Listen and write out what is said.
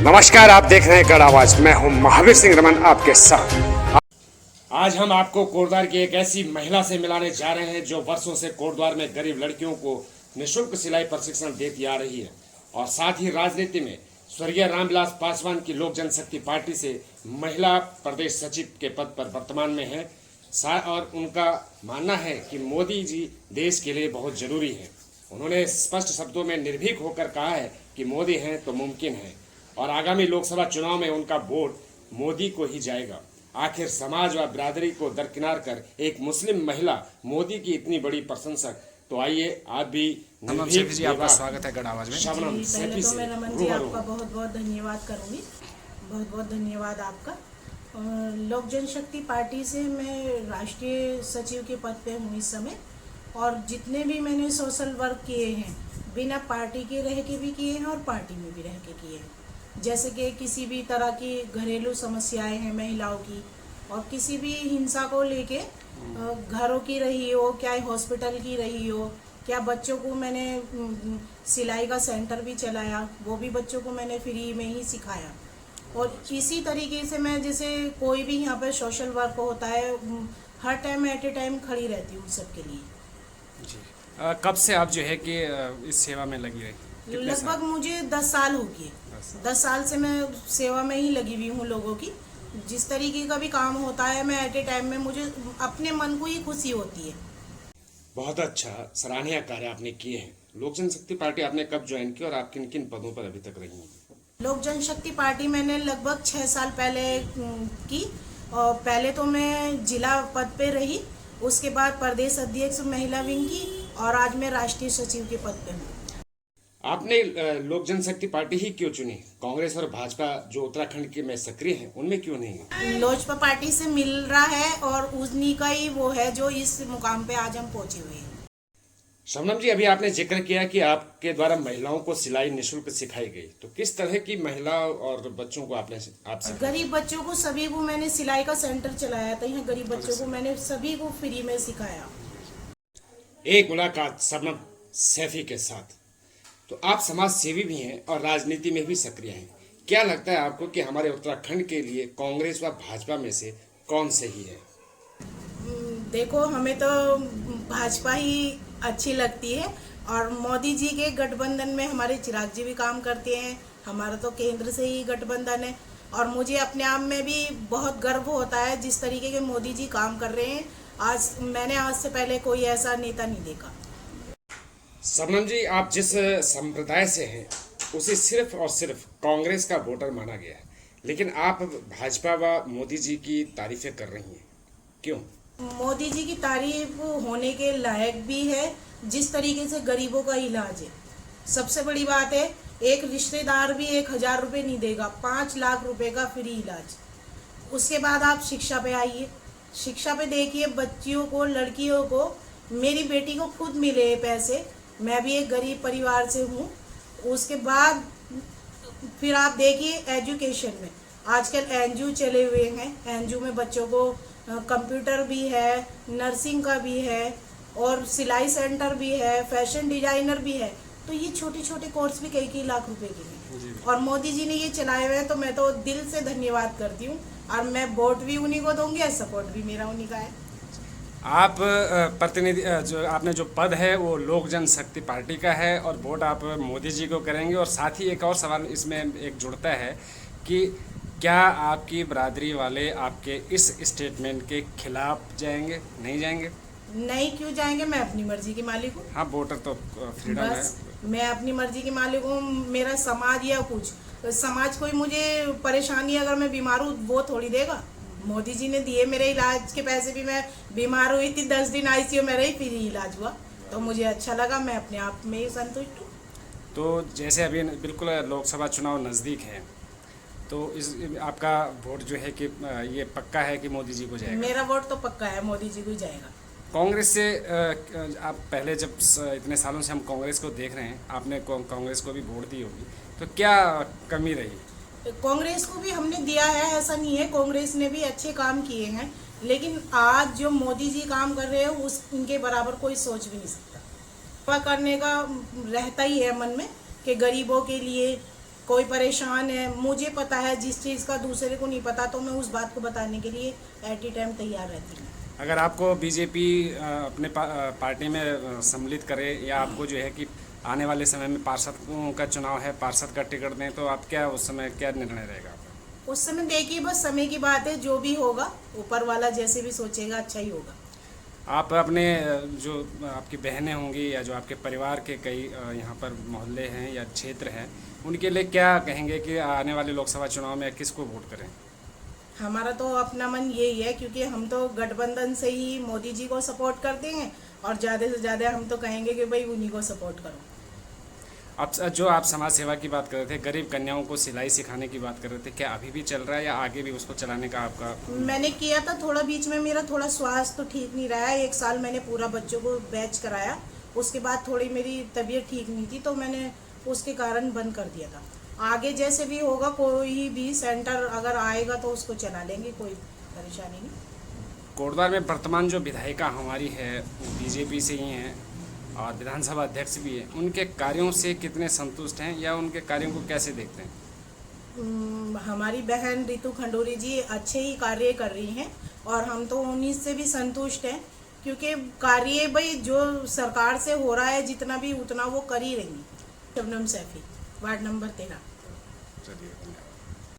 नमस्कार, आप देख रहे हैं गढ़ आवाज। मैं हूं महावीर सिंह रमन आपके साथ। आज हम आपको कोटद्वार की एक ऐसी महिला से मिलाने जा रहे हैं जो वर्षों से कोटद्वार में गरीब लड़कियों को निःशुल्क सिलाई प्रशिक्षण देती आ रही है और साथ ही राजनीति में स्वर्गीय रामविलास पासवान की लोक जनशक्ति पार्टी से महिला प्रदेश सचिव के पद पर वर्तमान में है और उनका मानना है कि मोदी जी देश के लिए बहुत जरूरी है। उन्होंने स्पष्ट शब्दों में निर्भीक होकर कहा है कि मोदी हैं तो मुमकिन है और आगामी लोकसभा चुनाव में उनका वोट मोदी को ही जाएगा। आखिर समाज व बिरादरी को दरकिनार कर एक मुस्लिम महिला मोदी की इतनी बड़ी प्रशंसक, तो आइए आप भी जी, आपका स्वागत है गढ़ आवाज में। शबनम पहले तो मैं रमन जी आपका बहुत बहुत धन्यवाद करूंगी, बहुत बहुत धन्यवाद आपका। लोक जनशक्ति पार्टी से मैं राष्ट्रीय सचिव के पद पे हूँ इस समय, और जितने भी मैंने सोशल वर्क किए हैं बिना पार्टी के रह के भी किए हैं और पार्टी में भी रह के किए हैं। जैसे कि किसी भी तरह की घरेलू समस्याएं हैं महिलाओं की, और किसी भी हिंसा को लेके घरों की रही हो, क्या हॉस्पिटल की रही हो, क्या बच्चों को मैंने सिलाई का सेंटर भी चलाया, वो भी बच्चों को मैंने फ्री में ही सिखाया। और इसी तरीके से मैं जैसे कोई भी यहाँ पर सोशल वर्क होता है हर टाइम एट ए टाइम खड़ी रहती हूँ सबके लिए। जी, कब से आप जो है कि इस सेवा में लगी रही? लगभग मुझे 10 साल हो गए। 10 साल से मैं सेवा में ही लगी हुई हूँ लोगों की। जिस तरीके का भी काम होता है मैं एट ए टाइम में, मुझे अपने मन को ही खुशी होती है। बहुत अच्छा सराहनीय कार्य आपने किए हैं। लोक जनशक्ति पार्टी आपने कब ज्वाइन की और आप किन किन पदों पर अभी तक रही हैं? लोक जनशक्ति पार्टी मैंने लगभग 6 साल पहले की, और पहले तो मैं जिला पद पे रही, उसके बाद प्रदेश अध्यक्ष महिला विंग की, और आज मैं राष्ट्रीय सचिव के पद पे हूँ। आपने लोक जनशक्ति पार्टी ही क्यों चुनी? कांग्रेस और भाजपा जो उत्तराखंड के में सक्रिय हैं उनमें क्यों नहीं? लोजपा पार्टी से मिल रहा है और उन्हीं का ही वो है जो इस मुकाम पे आज हम पहुंचे हुए हैं। शबनम जी, अभी आपने जिक्र किया कि आपके द्वारा महिलाओं को सिलाई निःशुल्क सिखाई गई, तो किस तरह की महिला और बच्चों को आपने गरीब बच्चों को सभी को मैंने सिलाई का सेंटर चलाया था। यहाँ गरीब बच्चों को मैंने सभी को फ्री में सिखाया। एक मुलाकात शबनम सैफी के साथ। तो आप समाज सेवी भी हैं और राजनीति में भी सक्रिय हैं। क्या लगता है आपको कि हमारे उत्तराखंड के लिए कांग्रेस व भाजपा में से कौन सही है? देखो, हमें तो भाजपा ही अच्छी लगती है, और मोदी जी के गठबंधन में हमारे चिराग जी भी काम करते हैं। हमारा तो केंद्र से ही गठबंधन है, और मुझे अपने आप में भी बहुत गर्व होता है जिस तरीके के मोदी जी काम कर रहे हैं। मैंने आज से पहले कोई ऐसा नेता नहीं देखा। शबनम जी, आप जिस संप्रदाय से हैं उसे सिर्फ और सिर्फ कांग्रेस का वोटर माना गया है, लेकिन आप भाजपा व मोदी जी की तारीफें कर रही हैं, क्यों? मोदी जी की तारीफ होने के लायक भी है। जिस तरीके से गरीबों का इलाज है, सबसे बड़ी बात है, एक रिश्तेदार भी 1000 रुपये नहीं देगा, 5 लाख रुपए का फ्री इलाज। उसके बाद आप शिक्षा पे आइए, शिक्षा पे देखिए बच्चियों को, लड़कियों को। मेरी बेटी को खुद मिले पैसे, मैं भी एक गरीब परिवार से हूँ। उसके बाद फिर आप देखिए एजुकेशन में, आजकल एनजीओ चले हुए हैं। एनजीओ में बच्चों को कंप्यूटर भी है, नर्सिंग का भी है, और सिलाई सेंटर भी है, फैशन डिजाइनर भी है। तो ये छोटे छोटे कोर्स भी कई लाख रुपए के हैं, और मोदी जी ने ये चलाए हुए हैं। तो मैं तो दिल से धन्यवाद करती हूँ, और मैं वोट भी उन्हीं को दूंगी और सपोर्ट भी मेरा उन्हीं का है। आप प्रतिनिधि जो आपने जो पद है वो लोक जनशक्ति पार्टी का है, और वोट आप मोदी जी को करेंगे। और साथ ही एक और सवाल इसमें एक जुड़ता है कि क्या आपकी बिरादरी वाले आपके इस स्टेटमेंट के खिलाफ जाएंगे? नहीं जाएंगे? नहीं, क्यों जाएंगे? मैं अपनी मर्जी की मालिक हूँ। हाँ, वोटर तो फ्रीडम है। मैं अपनी मर्जी की मालिक हूँ। मेरा समाज या कुछ समाज कोई मुझे परेशानी, अगर मैं बीमार हूँ वो थोड़ी देगा। मोदी जी ने दिए मेरे इलाज के पैसे भी। मैं बीमार हुई थी, 10 दिन आईसीयू में रही, फिर इलाज हुआ, तो मुझे अच्छा लगा। मैं अपने आप में ही संतुष्ट हूँ। तो जैसे अभी बिल्कुल लोकसभा चुनाव नज़दीक है, तो इस आपका वोट जो है कि ये पक्का है कि मोदी जी को जाएगा? मेरा वोट तो पक्का है, मोदी जी को ही जाएगा। कांग्रेस से आप पहले, जब इतने सालों से हम कांग्रेस को देख रहे हैं, आपने कांग्रेस को भी वोट दी होगी, तो क्या कमी रही? कांग्रेस को भी हमने दिया है, ऐसा नहीं है। कांग्रेस ने भी अच्छे काम किए हैं, लेकिन आज जो मोदी जी काम कर रहे हैं उनके बराबर कोई सोच भी नहीं सकता। करने का रहता ही है मन में कि गरीबों के लिए कोई परेशान है, मुझे पता है जिस चीज़ का दूसरे को नहीं पता, तो मैं उस बात को बताने के लिए एट ई टाइम तैयार रहती हूँ। अगर आपको बीजेपी अपने पार्टी में सम्मिलित करे या आपको जो है कि आने वाले समय में पार्षद का चुनाव है, पार्षद का टिकट दें, तो आप क्या उस समय क्या निर्णय रहेगा आपका? उस समय देखिए, बस समय की बात है, जो भी होगा ऊपर वाला जैसे भी सोचेगा अच्छा ही होगा। आप अपने जो आपकी बहनें होंगी या जो आपके परिवार के कई यहाँ पर मोहल्ले हैं या क्षेत्र हैं, उनके लिए क्या कहेंगे कि आने वाले लोकसभा चुनाव में किसको वोट करें? हमारा तो अपना मन यही है, क्योंकि हम तो गठबंधन से ही मोदी जी को सपोर्ट करते हैं और ज़्यादा से ज़्यादा हम तो कहेंगे कि भाई उन्हीं को सपोर्ट करो। अब जो आप समाज सेवा की बात कर रहे थे, गरीब कन्याओं को सिलाई सिखाने की बात कर रहे थे, क्या अभी भी चल रहा है या आगे भी उसको चलाने का आपका? मैंने किया था थोड़ा, बीच में मेरा थोड़ा स्वास्थ्य तो ठीक नहीं रहा है, 1 साल मैंने पूरा बच्चों को बैच कराया, उसके बाद थोड़ी मेरी तबीयत ठीक नहीं थी, तो मैंने उसके कारण बंद कर दिया था। आगे जैसे भी होगा, कोई भी सेंटर अगर आएगा तो उसको चला लेंगे, कोई परेशानी नहीं। कोटद्वार में वर्तमान जो विधायिका हमारी है बीजेपी से ही हैं और विधानसभा अध्यक्ष भी है, उनके कार्यों से कितने संतुष्ट हैं या उनके कार्यों को कैसे देखते हैं? हमारी बहन रितु खंडूरी जी अच्छे ही कार्य कर रही हैं और हम तो उन्हीं से भी संतुष्ट हैं, क्योंकि कार्य भाई जो सरकार से हो रहा है जितना भी, उतना वो कर ही रही हैं। Shabnam Saifi, ward number 13। चलिए, धन्यवाद।